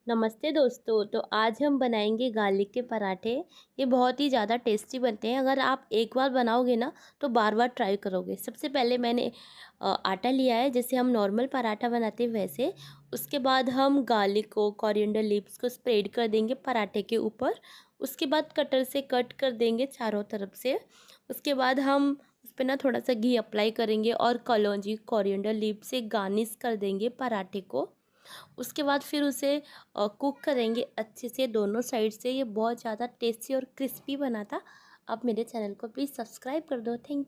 नमस्ते दोस्तों। तो आज हम बनाएंगे गार्लिक के पराठे। ये बहुत ही ज़्यादा टेस्टी बनते हैं। अगर आप एक बार बनाओगे ना तो बार बार ट्राई करोगे। सबसे पहले मैंने आटा लिया है, जैसे हम नॉर्मल पराठा बनाते हैं वैसे। उसके बाद हम गार्लिक को, कोरिएंडर लीव्स को स्प्रेड कर देंगे पराठे के ऊपर। उसके बाद कटर से कट कर देंगे चारों तरफ से। उसके बाद हम उस पर ना थोड़ा सा घी अप्लाई करेंगे और कलौंजी, कोरिएंडर लीव से गार्निश कर देंगे पराठे को। उसके बाद फिर उसे कुक करेंगे अच्छे से दोनों साइड से। ये बहुत ज़्यादा टेस्टी और क्रिस्पी बना था। आप मेरे चैनल को प्लीज़ सब्सक्राइब कर दो। थैंक